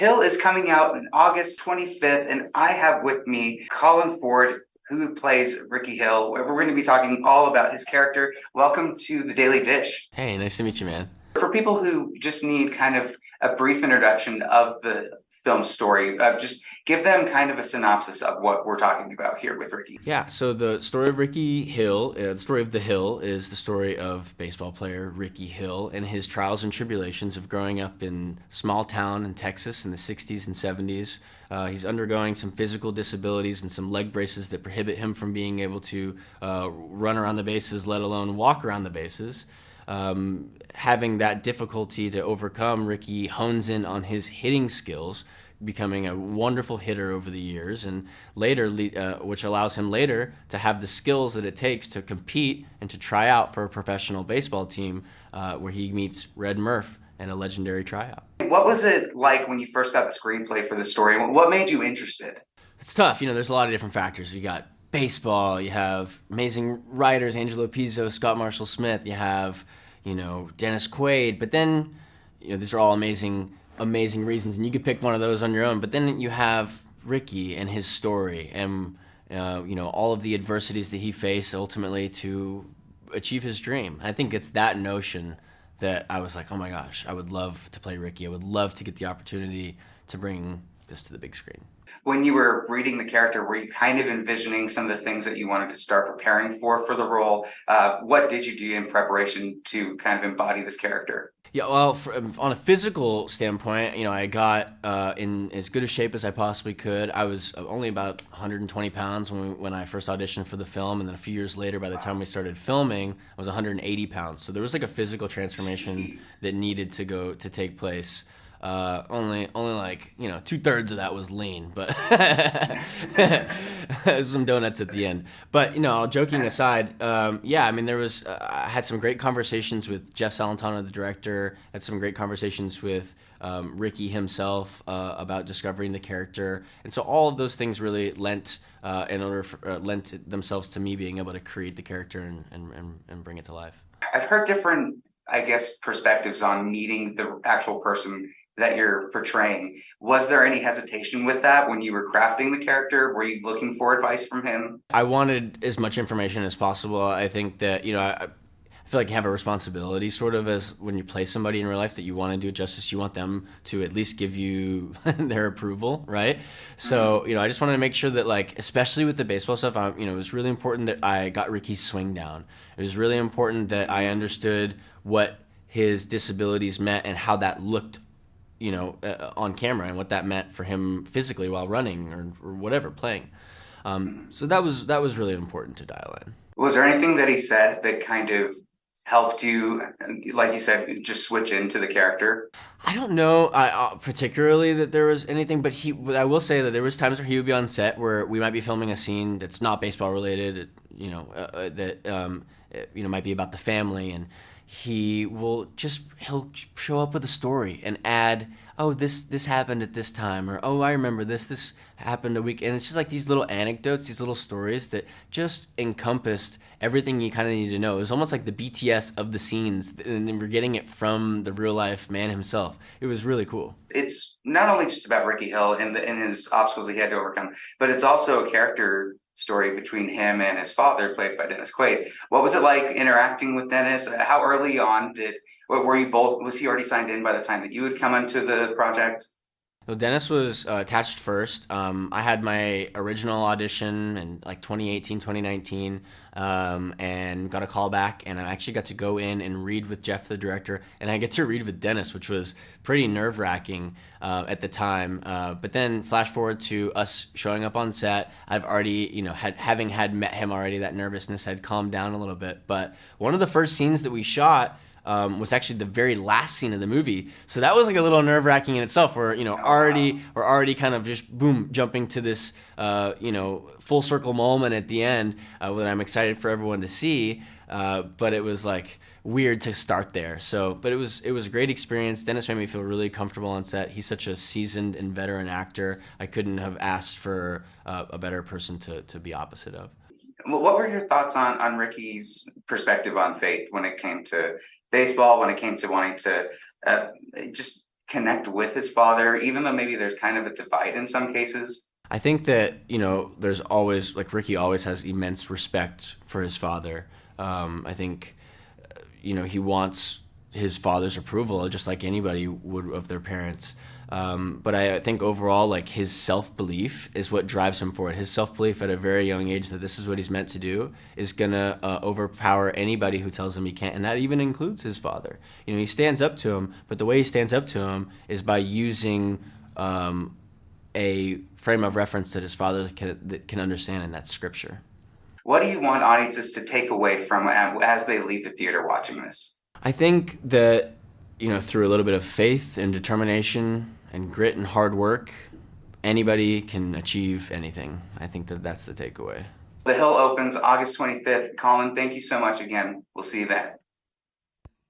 Hill is coming out on August 25th, and I have with me Colin Ford, who plays Ricky Hill. We're going to be talking all about his character. Welcome to the Daily Dish. Hey, nice to meet you, man. For people who just need kind of a brief introduction of the film story, just give them kind of a synopsis of what we're talking about here with Ricky. Yeah, so the story of Ricky Hill, the story of the Hill, is the story of baseball player Ricky Hill and his trials and tribulations of growing up in small town in Texas in the 60s and 70s. He's undergoing some physical disabilities and some leg braces that prohibit him from being able to run around the bases, let alone walk around the bases. Having that difficulty to overcome, Ricky hones in on his hitting skills, becoming a wonderful hitter over the years, and later, which allows him later to have the skills that it takes to compete and to try out for a professional baseball team, where he meets Red Murph in a legendary tryout. What was it like when you first got the screenplay for the story? What made you interested? It's tough. There's a lot of different factors. You got baseball, you have amazing writers, Angelo Pizzo, Scott Marshall Smith, you have Dennis Quaid, but then these are all amazing reasons, and you could pick one of those on your own. But then you have Ricky and his story, and all of the adversities that he faced ultimately to achieve his dream. I think it's that notion that I was like, oh my gosh, I would love to play Ricky. I would love to get the opportunity to bring this to the big screen. When you were reading the character, were you kind of envisioning some of the things that you wanted to start preparing for the role? What did you do in preparation to kind of embody this character? Yeah, well, on a physical standpoint, I got in as good a shape as I possibly could. I was only about 120 pounds when I first auditioned for the film, and then a few years later, by the time we started filming, I was 180 pounds. So there was like a physical transformation that needed to take place. Only like 2/3 of that was lean, but some donuts at the end. But all joking aside, there was I had some great conversations with Jeff Salentano, the director. Had some great conversations with Ricky himself about discovering the character, and so all of those things really lent themselves to me being able to create the character and bring it to life. I've heard different, I guess, perspectives on meeting the actual person that you're portraying. Was there any hesitation with that when you were crafting the character? Were you looking for advice from him? I wanted as much information as possible. I think that, I feel like you have a responsibility sort of as when you play somebody in real life that you want to do it justice. You want them to at least give you their approval, right? So, I just wanted to make sure that, like, especially with the baseball stuff, it was really important that I got Ricky's swing down. It was really important that I understood what his disabilities meant and how that looked on camera, and what that meant for him physically while running or whatever, playing. So that was really important to dial in. Was there anything that he said that kind of helped you, like you said, just switch into the character? I don't know particularly that there was anything, but I will say that there was times where he would be on set where we might be filming a scene that's not baseball related, that might be about the family, and he'll show up with a story and add, oh, this happened at this time, or oh, I remember this happened a week, and it's just like these little anecdotes, these little stories that just encompassed everything you kind of need to know. It was almost like the BTS of the scenes, and then we're getting it from the real life man himself. It was really cool. It's not only just about Ricky Hill and his obstacles that he had to overcome, but it's also a character story between him and his father, played by Dennis Quaid. What was it like interacting with Dennis? How early on were you both? Was he already signed in by the time that you had come into the project? So Dennis was attached first. I had my original audition in like 2018, 2019, and got a call back, and I actually got to go in and read with Jeff, the director, and I get to read with Dennis, which was pretty nerve-wracking at the time. But then flash forward to us showing up on set. I've already, having met him already, that nervousness had calmed down a little bit. But one of the first scenes that we shot was actually the very last scene of the movie. So that was like a little nerve-wracking in itself, where, we're already kind of just, boom, jumping to this, full circle moment at the end that I'm excited for everyone to see. But it was like weird to start there. But it was a great experience. Dennis made me feel really comfortable on set. He's such a seasoned and veteran actor. I couldn't have asked for a better person to be opposite of. What were your thoughts on Ricky's perspective on faith when it came to baseball, when it came to wanting to just connect with his father, even though maybe there's kind of a divide in some cases? I think that, there's always, like, Ricky always has immense respect for his father. I think, he wants his father's approval just like anybody would of their parents. But I think overall, like, his self-belief is what drives him forward. His self-belief at a very young age that this is what he's meant to do is gonna overpower anybody who tells him he can't, and that even includes his father. He stands up to him, but the way he stands up to him is by using a frame of reference that his father can understand, and that's scripture. What do you want audiences to take away from as they leave the theater watching this? I think that, through a little bit of faith and determination and grit and hard work, anybody can achieve anything. I think that that's the takeaway. The Hill opens August 25th. Colin, thank you so much again. We'll see you then.